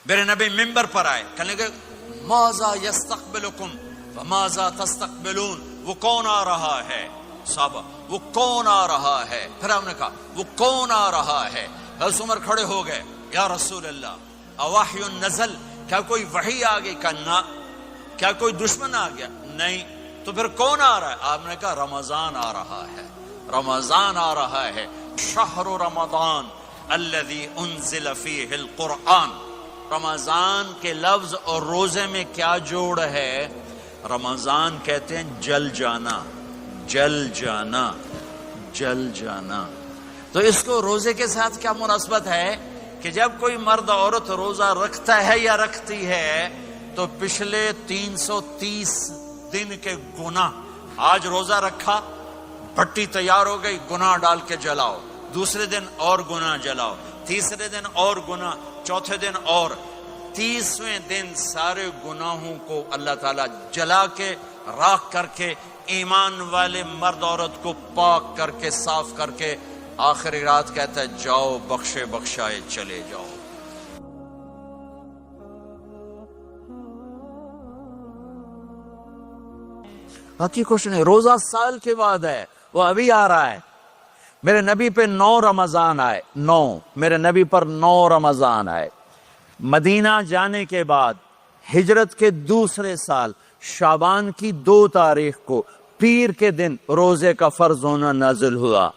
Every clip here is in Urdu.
میرے نبی ممبر پر آئے، کہنے لگے ماذا یستقبلکم وماذا تستقبلون، وہ کون آ رہا ہے؟ صحابہ وہ کون آ رہا ہے؟ پھر ہم نے کہا وہ کون آ رہا ہے؟ حضرت عمر کھڑے ہو گئے، یا رسول اللہ اوحی نزل، کیا کوئی وحی آ گئی؟ کہا کیا کوئی دشمن آ گیا؟ نہیں۔ تو پھر کون آ رہا ہے؟ آپ نے کہا رمضان آ رہا ہے، رمضان آ رہا ہے، شہر رمضان الذی انزل فیہ القرآن۔ رمضان کے لفظ اور روزے میں کیا جوڑ ہے؟ رمضان کہتے ہیں جل جانا، جل جانا، جل جانا۔ تو اس کو روزے کے ساتھ کیا مناسبت ہے کہ جب کوئی مرد عورت روزہ رکھتا ہے یا رکھتی ہے تو پچھلے 330 دن کے گناہ، آج روزہ رکھا، بھٹی تیار ہو گئی، گناہ ڈال کے جلاؤ، دوسرے دن اور گناہ جلاؤ، تیسرے دن اور گناہ، چوتھے دن اور، 30ویں دن سارے گناہوں کو اللہ تعالیٰ جلا کے راکھ کر کے ایمان والے مرد عورت کو پاک کر کے صاف کر کے آخری رات کہتا ہے جاؤ بخشے بخشائے چلے جاؤ۔ باقی کچھ نہیں، روزہ سال کے بعد ہے، وہ ابھی آ رہا ہے۔ میرے نبی پہ 9 رمضان آئے، 9 میرے نبی پر 9 رمضان آئے۔ مدینہ جانے کے بعد ہجرت کے دوسرے سال شعبان کی 2 تاریخ کو پیر کے دن روزے کا فرض ہونا نازل ہوا،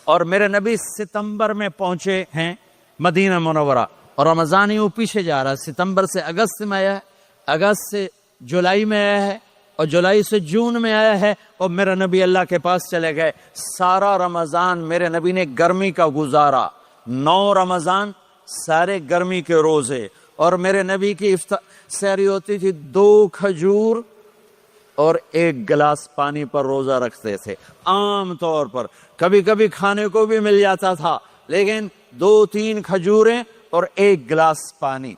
اور میرے نبی ستمبر میں پہنچے ہیں مدینہ منورہ، اور رمضان یوں پیچھے جا رہا ہے، ستمبر سے اگست میں آیا ہے، اگست سے جولائی میں آیا ہے، اور جولائی سے جون میں آیا ہے، اور میرے نبی اللہ کے پاس چلے گئے۔ سارا رمضان میرے نبی نے گرمی کا گزارا، 9 رمضان سارے گرمی کے روزے، اور میرے نبی کی سحری ہوتی تھی 2 کھجور اور 1 گلاس پانی پر روزہ رکھتے تھے عام طور پر، کبھی کبھی کھانے کو بھی مل جاتا تھا، لیکن 2-3 کھجوریں اور 1 گلاس پانی۔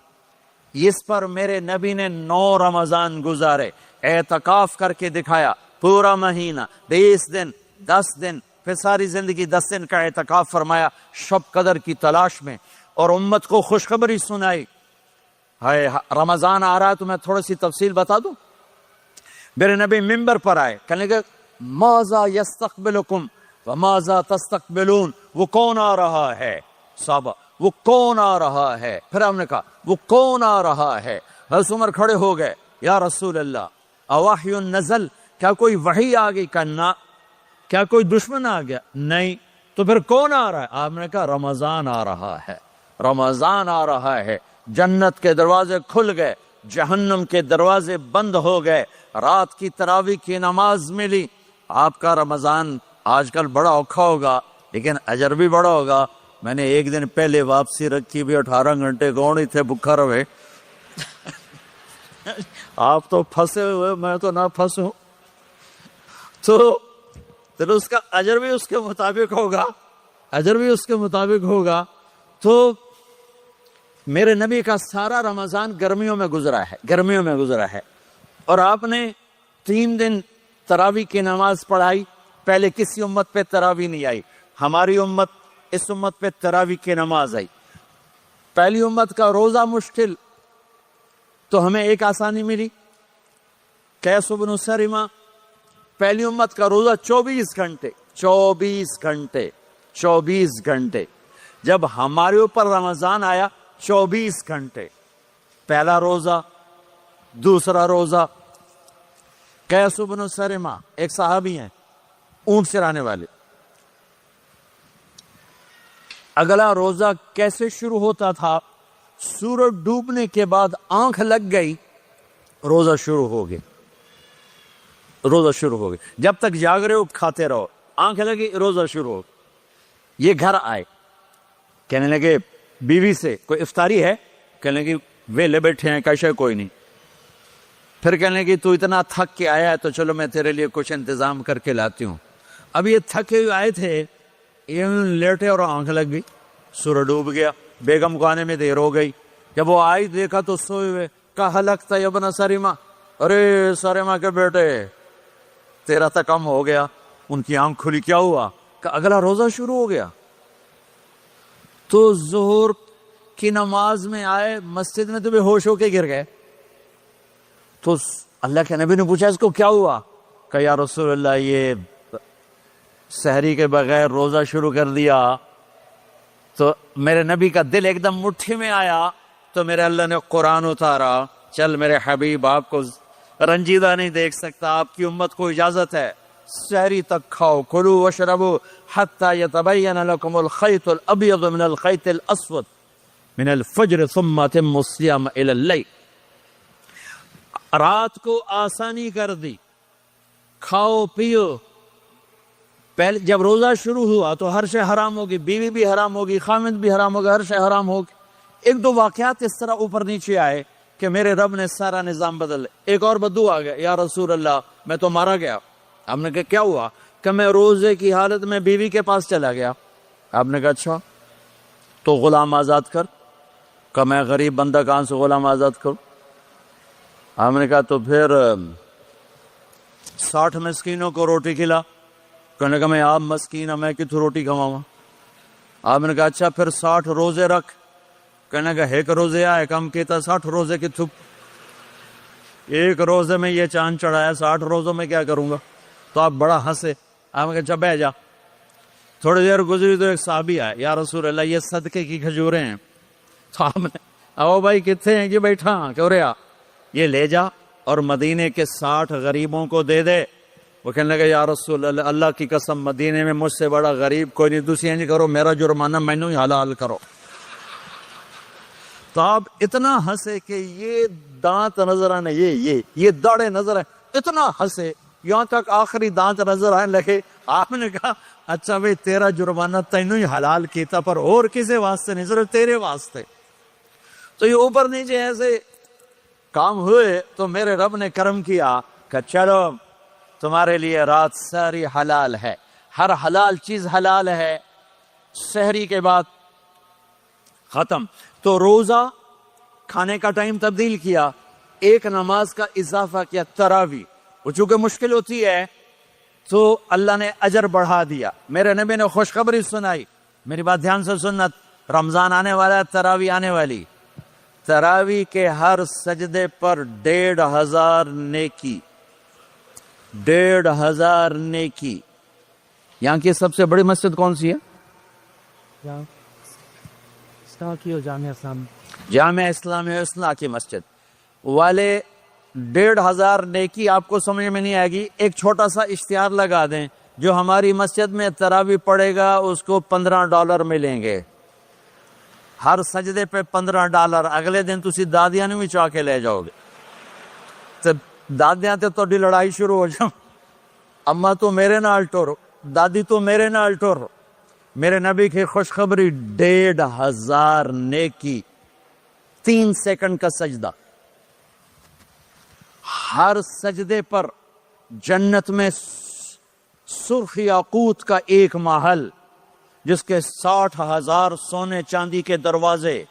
اس پر میرے نبی نے 9 رمضان گزارے، اعتکاف کر کے دکھایا، پورا مہینہ 20 دن 10 دن، پھر ساری زندگی 10 دن کا اعتکاف فرمایا شب قدر کی تلاش میں، اور امت کو خوشخبری سنائی۔ رمضان آ رہا ہے تو میں تھوڑی سی تفصیل بتا دوں۔ میرے نبی ممبر پر آئے، کہنے لگے ماذا یستقبلکم وماذا تستقبلون، وہ کون آ رہا ہے؟ صحابہ وہ کون آ رہا ہے؟ پھر ہم نے کہا وہ کون آ رہا ہے؟ حضرت عمر کھڑے ہو گئے، یا رسول اللہ اوحی نزل، کیا کوئی وحی آ گئی؟ کہا کیا کوئی دشمن آ گیا؟ نہیں۔ تو پھر کون آ رہا ہے؟ آپ نے کہا رمضان آ رہا ہے، رمضان آ رہا ہے۔ جنت کے دروازے کھل گئے، جہنم کے دروازے بند ہو گئے، رات کی تراویح کی نماز ملی۔ آپ کا رمضان آج کل بڑا اوکھا ہوگا لیکن اجر بھی بڑا ہوگا۔ میں نے ایک دن پہلے واپسی رکھی بھی، 18 گھنٹے کون ہی تھے بھوکا رہے۔ آپ تو پھنسے ہوئے، میں تو نہ پھنسوں، تو پھر اس کا اجر بھی اس کے مطابق ہوگا، اجر بھی اس کے مطابق ہوگا۔ تو میرے نبی کا سارا رمضان گرمیوں میں گزرا ہے، گرمیوں میں گزرا ہے، اور آپ نے 3 دن تراویح کی نماز پڑھائی۔ پہلے کسی امت پہ تراویح نہیں آئی، ہماری امت، اس امت پہ تراویح کی نماز آئی۔ پہلی امت کا روزہ مشکل، تو ہمیں ایک آسانی ملی، قیس بن سرمہ۔ پہلی امت کا روزہ 24 گھنٹے، 24 گھنٹے، 24 گھنٹے۔ جب ہمارے اوپر رمضان آیا 24 گھنٹے، پہلا روزہ، دوسرا روزہ۔ قیس بن سرمہ ایک صحابی ہیں، اونٹ چرانے والے۔ اگلا روزہ کیسے شروع ہوتا تھا؟ سورج ڈوبنے کے بعد آنکھ لگ گئی، روزہ شروع ہو گیا، روزہ شروع ہو گیا۔ جب تک جاگ رہے ہو کھاتے رہو، آنکھ لگی روزہ شروع ہو گیا۔ یہ گھر آئے، کہنے لگے بیوی سے کوئی افطاری ہے؟ کہنے لگے ویلے بیٹھے ہیں، کیسے کوئی نہیں۔ پھر کہنے لگے تو اتنا تھک کے آیا ہے تو چلو میں تیرے لیے کچھ انتظام کر کے لاتی ہوں۔ اب یہ تھکے ہوئے آئے تھے، یہ لیٹے اور آنکھ لگ گئی، سورج ڈوب گیا، بیگم کو آنے میں دیر ہو گئی۔ جب وہ آئی دیکھا تو سوئے ہوئے، کہا لگتا ہے ابن سرمہ، ارے سرمہ کے بیٹے تیرا تو کم ہو گیا۔ ان کی آنکھ کھلی، کیا ہوا؟ کہ اگلا روزہ شروع ہو گیا۔ تو ظہر کی نماز میں آئے مسجد میں تو بے ہوش ہو کے گر گئے. تو اللہ کے نبی نے پوچھا اس کو کیا ہوا؟ کہ یا رسول اللہ یہ سحری کے بغیر روزہ شروع کر دیا. تو میرے نبی کا دل ایک دم مٹھی میں آیا. تو میرے اللہ نے قرآن اتارا، چل میرے حبیب آپ کو رنجیدہ نہیں دیکھ سکتا، آپ کی امت کو اجازت ہے سحری تک کھاؤ، کلوا واشربوا حتی یتبین لکم الخیط الابیض من الخیط الاسود من الفجر ثم اتموا الصیام الی اللیل. رات کو آسانی کر دی، کھاؤ پیو. پہلے جب روزہ شروع ہوا تو ہر شے حرام ہوگی، بیوی بھی حرام ہوگی، خامد بھی حرام ہوگا، ہر شے حرام ہوگی. ایک دو واقعات اس طرح اوپر نیچے آئے کہ میرے رب نے سارا نظام بدل. ایک اور بدو آ گیا، یا رسول اللہ میں تو مارا گیا. آپ نے کہا کیا ہوا؟ کہ میں روزے کی حالت میں بیوی کے پاس چلا گیا. آپ نے کہا اچھا تو غلام آزاد کر. کہ میں غریب بندہ کہاں سے غلام آزاد کروں؟ آپ نے کہا تو پھر 60 مسکینوں کو روٹی کھلا. کہنے کا میں آپ مسکین ہوں، میں کتوں روٹی کھواؤں؟ آپ نے کہا اچھا پھر 60 روزے رکھ. کہنے کا ایک روزے آئے کم کیتا 60 روزے کی تھپ. ایک روزے میں یہ چاند چڑھایا، 60 روزوں میں کیا کروں گا؟ تو آپ بڑا ہنسے. آپ نے کہا اچھا بیٹھ جا. تھوڑی دیر گزری تو ایک صحابی آئے، یا رسول اللہ یہ صدقے کی کھجوریں ہیں. تو آپ نے او بھائی کتنے ہیں؟ کہ بیٹھا کیوں رہا، یہ لے جا اور مدینے کے 60 غریبوں کو دے دے. وہ کہنے لگا یا رسول اللہ اللہ کی قسم مدینے میں مجھ سے بڑا غریب کوئی نہیں، دوسری نہیں کرو، میرا جرمانہ مینوں ہی حلال کرو. تو آپ اتنا ہنسے کہ یہ دانت نظر آنے، یہ داڑے نظر آئے، اتنا ہنسے یہاں تک آخری دانت نظر آنے لگے. آپ نے کہا اچھا بھائی تیرا جرمانہ تینوں ہی حلال کیتا، پر اور کسی واسطے نہیں، صرف تیرے واسطے. تو یہ اوپر نیچے ایسے کام ہوئے تو میرے رب نے کرم کیا کہ چلو تمہارے لیے رات ساری حلال ہے، ہر حلال چیز حلال ہے. سحری کے بعد ختم. تو روزہ کھانے کا ٹائم تبدیل کیا، ایک نماز کا اضافہ کیا، تراویح. وہ چونکہ مشکل ہوتی ہے تو اللہ نے اجر بڑھا دیا. میرے نبی نے خوشخبری سنائی، میری بات دھیان سے سننا، رمضان آنے والا ہے، تراویح آنے والی. تراویح کے ہر سجدے پر 1500 نیکی، 1500 نیکی. یہاں کی سب سے بڑی مسجد کون سی ہے؟ جامعہ اسلامیہ اصلاح کی مسجد والے. 1500 نیکی آپ کو سمجھ میں نہیں آئے گی. ایک چھوٹا سا اشتہار لگا دیں، جو ہماری مسجد میں تراویح پڑے گا اس کو $15 ملیں گے ہر سجدے پہ. $15. اگلے دن تسی دادیاں نے بھی چاہ کے لے جاؤ گے. تو دادیاں تے تو لڑائی شروع ہو جاؤ، اما تو میرے نال ٹور، دادی تو میرے نال ٹور. میرے نبی کی خوشخبری 1500 نیکی، 3 سیکنڈ کا سجدہ. ہر سجدے پر جنت میں سرخ یاقوت کا ایک محل جس کے 60,000 سونے چاندی کے دروازے.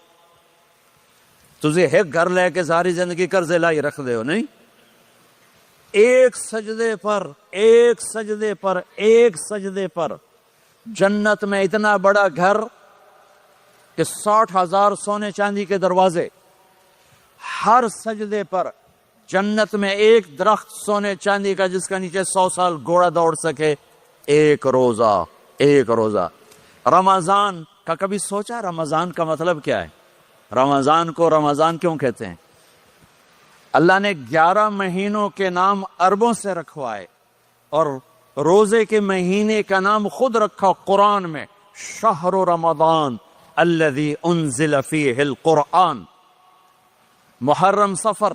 تجھے ایک گھر لے کے ساری زندگی قرضے لائی رکھ دے ہو نہیں. ایک سجدے پر، ایک سجدے پر، ایک سجدے پر جنت میں اتنا بڑا گھر کہ 60,000 سونے چاندی کے دروازے. ہر سجدے پر جنت میں ایک درخت سونے چاندی کا جس کا نیچے 100 سال گھوڑا دوڑ سکے. ایک روزہ، ایک روزہ. رمضان کا کبھی سوچا رمضان کا مطلب کیا ہے؟ رمضان کو رمضان کیوں کہتے ہیں؟ اللہ نے 11 مہینوں کے نام عربوں سے رکھوائے اور روزے کے مہینے کا نام خود رکھا قرآن میں، شہر رمضان الذی انزل فیہ القرآن. محرم، صفر،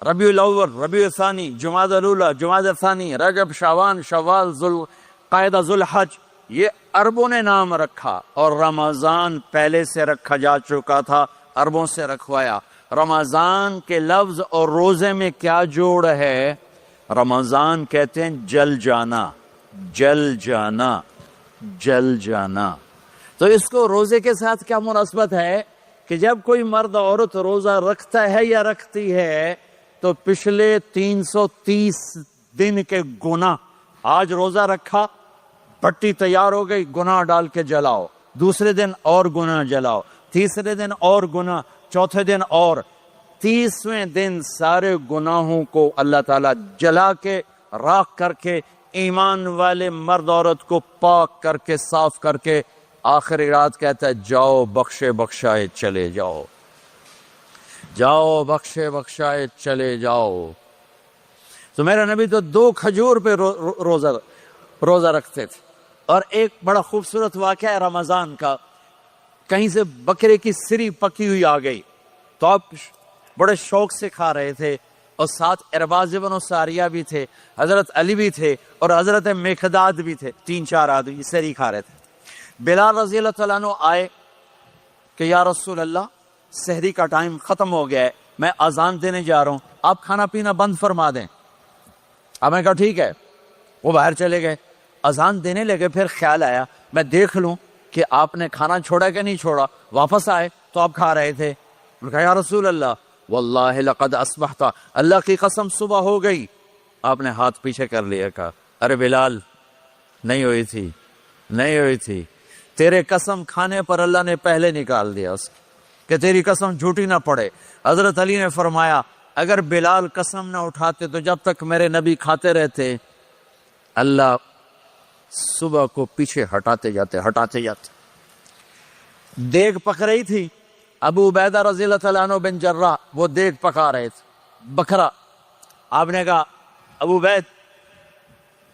ربیع الاول، ربیع الثانی، جمادی الاولی، جمادی الثانی، رجب، شعبان، شوال، ذوالقعدہ، ذوالحج، یہ عربوں نے نام رکھا. اور رمضان پہلے سے رکھا جا چکا تھا، عربوں سے رکھوایا. رمضان کے لفظ اور روزے میں کیا جوڑ ہے؟ رمضان کہتے ہیں جل جانا، جل جانا، جل جانا. تو اس کو روزے کے ساتھ کیا مناسبت ہے کہ جب کوئی مرد عورت روزہ رکھتا ہے یا رکھتی ہے تو پچھلے 330 دن کے گناہ، آج روزہ رکھا، پٹی تیار ہو گئی، گناہ ڈال کے جلاؤ، دوسرے دن اور گناہ جلاؤ، تیسرے دن اور گناہ، چوتھے دن اور، 30ویں دن سارے گناہوں کو اللہ تعالیٰ جلا کے راکھ کر کے ایمان والے مرد عورت کو پاک کر کے صاف کر کے آخری رات کہتا ہے جاؤ بخشے بخشائے چلے جاؤ، جاؤ بخشے بخشائے چلے جاؤ۔ تو میرا نبی تو 2 کھجور پہ روزہ رکھتے تھے۔ اور ایک بڑا خوبصورت واقعہ ہے رمضان کا، کہیں سے بکرے کی سری پکی ہوئی آ گئی تو آپ بڑے شوق سے کھا رہے تھے، اور ساتھ ارباز بن ساریہ بھی تھے، حضرت علی بھی تھے اور حضرت مقداد بھی تھے، 3-4 آدمی سری کھا رہے تھے۔ بلال رضی اللہ تعالیٰ عنہ آئے کہ یا رسول اللہ سحری کا ٹائم ختم ہو گیا ہے، میں اذان دینے جا رہا ہوں، آپ کھانا پینا بند فرما دیں۔ اب میں کہا ٹھیک ہے، وہ باہر چلے گئے، اذان دینے لگے، پھر خیال آیا میں دیکھ لوں کہ آپ نے کھانا چھوڑا کہ نہیں چھوڑا، واپس آئے تو آپ کھا رہے تھے۔ میں کہا یا رسول اللہ واللہ لقد اصبحت، اللہ کی قسم صبح ہو گئی۔ آپ نے ہاتھ پیچھے کر لیا، کہا ارے بلال نہیں ہوئی تھی، نہیں ہوئی تھی، تیرے قسم کھانے پر اللہ نے پہلے نکال دیا اس کہ تیری قسم جھوٹی نہ پڑے۔ حضرت علی نے فرمایا اگر بلال قسم نہ اٹھاتے تو جب تک میرے نبی کھاتے رہتے اللہ صبح کو پیچھے ہٹاتے جاتے۔ دیگ پک رہی تھی، ابو عبیدہ رضی اللہ تعالیٰ عنہ بن جراح وہ دیگ پکا رہے تھے، بکرا۔ آپ نے کہا ابو عبید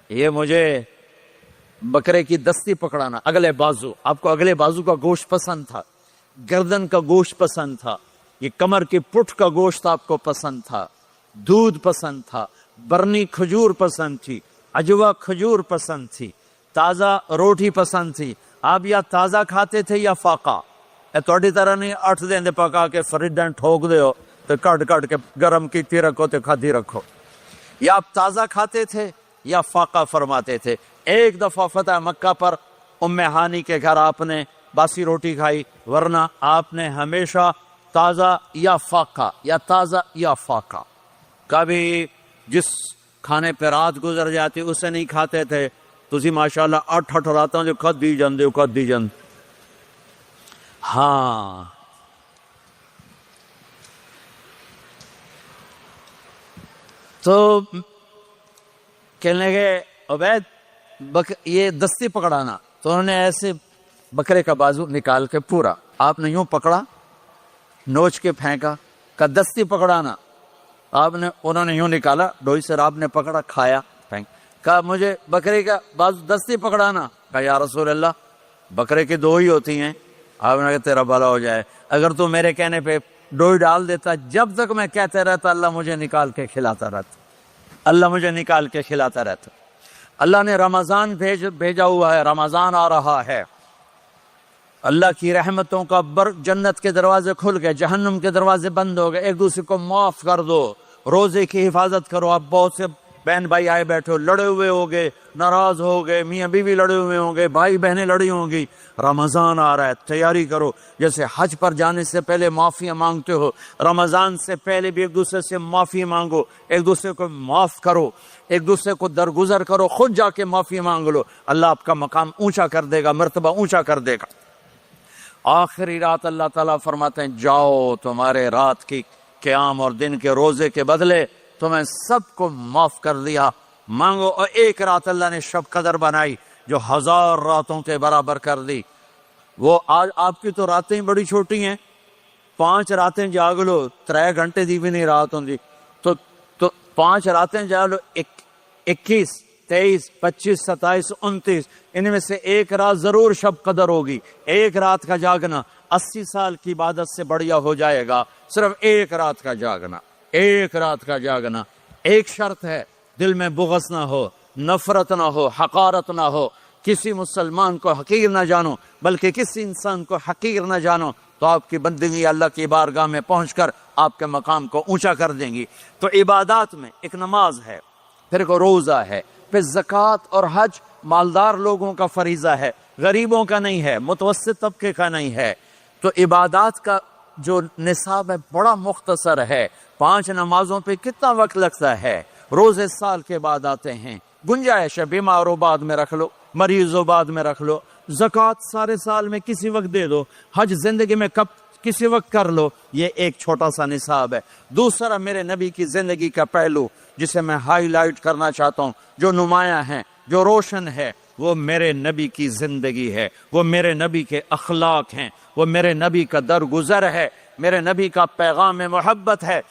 یہ مجھے بکرے کی دستی پکڑانا، اگلے بازو، آپ کو اگلے بازو کا گوشت پسند تھا، گردن کا گوشت پسند تھا، یہ کمر کی پٹھ کا گوشت آپ کو پسند تھا، دودھ پسند تھا، برنی کھجور پسند تھی، عجوا کھجور پسند تھی، تازہ روٹی پسند تھی۔ آپ یا تازہ کھاتے تھے یا فاقہ، تھوڑی طرح نہیں 8 دن پکا کے فریڈن ٹھوک دے ہو تو کٹ کے گرم کی رکھو تو کھادی رکھو، یا آپ تازہ کھاتے تھے یا فاقہ فرماتے تھے۔ ایک دفعہ فتح مکہ پر ام ہانی کے گھر آپ نے باسی روٹی کھائی، ورنہ آپ نے ہمیشہ تازہ یا فاقہ یا تازہ یا فاقہ، کبھی جس کھانے پہ رات گزر جاتی اسے نہیں کھاتے تھے۔ تسی ماشاءاللہ 8 راتاں جو کھدی جان۔ ہاں تو کہنے لگے عبید یہ دستی پکڑانا، تو انہوں نے ایسے بکرے کا بازو نکال کے پورا آپ نے یوں پکڑا، نوچ کے پھینکا، کہ دستی پکڑانا، انہوں نے یوں نکالا ڈوئی سے، آپ نے پکڑا، کھایا، پھینک، کہا مجھے بکرے کا بازو دستی پکڑانا۔ کہا یا رسول اللہ بکرے کی 2 ہی ہوتی ہیں۔ آپ نے کہا تیرا بھلا ہو جائے، اگر تو میرے کہنے پہ ڈوئی ڈال دیتا، جب تک میں کہتے رہتا اللہ مجھے نکال کے کھلاتا رہتا۔ اللہ نے رمضان بھیجا ہوا ہے، رمضان آ رہا ہے، اللہ کی رحمتوں کا جنت کے دروازے کھل گئے، جہنم کے دروازے بند ہو گئے، ایک دوسرے کو معاف کر دو، روزے کی حفاظت کرو۔ آپ بہت سے بہن بھائی آئے بیٹھے ہو، لڑے ہوئے ہوگے، ناراض ہو گئے، میاں بیوی لڑے ہوئے ہوں گے، بھائی بہنیں لڑی ہوں گی، رمضان آ رہا ہے، تیاری کرو۔ جیسے حج پر جانے سے پہلے معافیاں مانگتے ہو، رمضان سے پہلے بھی ایک دوسرے سے معافی مانگو، ایک دوسرے کو معاف کرو، ایک دوسرے کو درگزر کرو، خود جا کے معافی مانگ لو، اللہ آپ کا مقام اونچا کر دے گا، مرتبہ اونچا کر دے گا۔ آخری رات اللہ تعالیٰ فرماتے ہیں جاؤ، تمہارے رات کی قیام اور دن کے روزے کے بدلے تمہیں سب کو معاف کر دیا، مانگو۔ اور ایک رات اللہ نے شب قدر بنائی جو 1000 راتوں کے برابر کر دی۔ وہ آج آپ کی تو راتیں بڑی چھوٹی ہیں، 5 راتیں جاگ لو، 3 گھنٹے دی بھی نہیں رات ہوں، تو 5 راتیں جاگ لو، 21 23 25 27 29، ان میں سے ایک رات ضرور شب قدر ہوگی۔ ایک رات کا جاگنا 80 سال کی عبادت سے بڑھیا ہو جائے گا، صرف ایک رات کا جاگنا، ایک رات کا جاگنا۔ ایک شرط ہے، دل میں بغض نہ ہو، نفرت نہ ہو، حقارت نہ ہو، کسی مسلمان کو حقیر نہ جانو، بلکہ کسی انسان کو حقیر نہ جانو، تو آپ کی بندگی اللہ کی بارگاہ میں پہنچ کر آپ کے مقام کو اونچا کر دیں گی۔ تو عبادات میں ایک نماز ہے، پھر ایک روزہ ہے، پھر زکوٰۃ اور حج مالدار لوگوں کا فریضہ ہے، غریبوں کا نہیں ہے، متوسط طبقے کا نہیں ہے۔ تو عبادات کا جو نصاب ہے بڑا مختصر ہے، 5 نمازوں پہ کتنا وقت لگتا ہے، روزے سال کے بعد آتے ہیں، گنجائش ہے، بیمار ہو بعد میں رکھ لو، مریض ہو بعد میں رکھ لو، زکوٰۃ سارے سال میں کسی وقت دے دو، حج زندگی میں کب کسی وقت کر لو، یہ ایک چھوٹا سا نصاب ہے۔ دوسرا میرے نبی کی زندگی کا پہلو جسے میں ہائی لائٹ کرنا چاہتا ہوں، جو نمایاں ہے، جو روشن ہے، وہ میرے نبی کی زندگی ہے، وہ میرے نبی کے اخلاق ہیں، وہ میرے نبی کا درگزر ہے، میرے نبی کا پیغام محبت ہے۔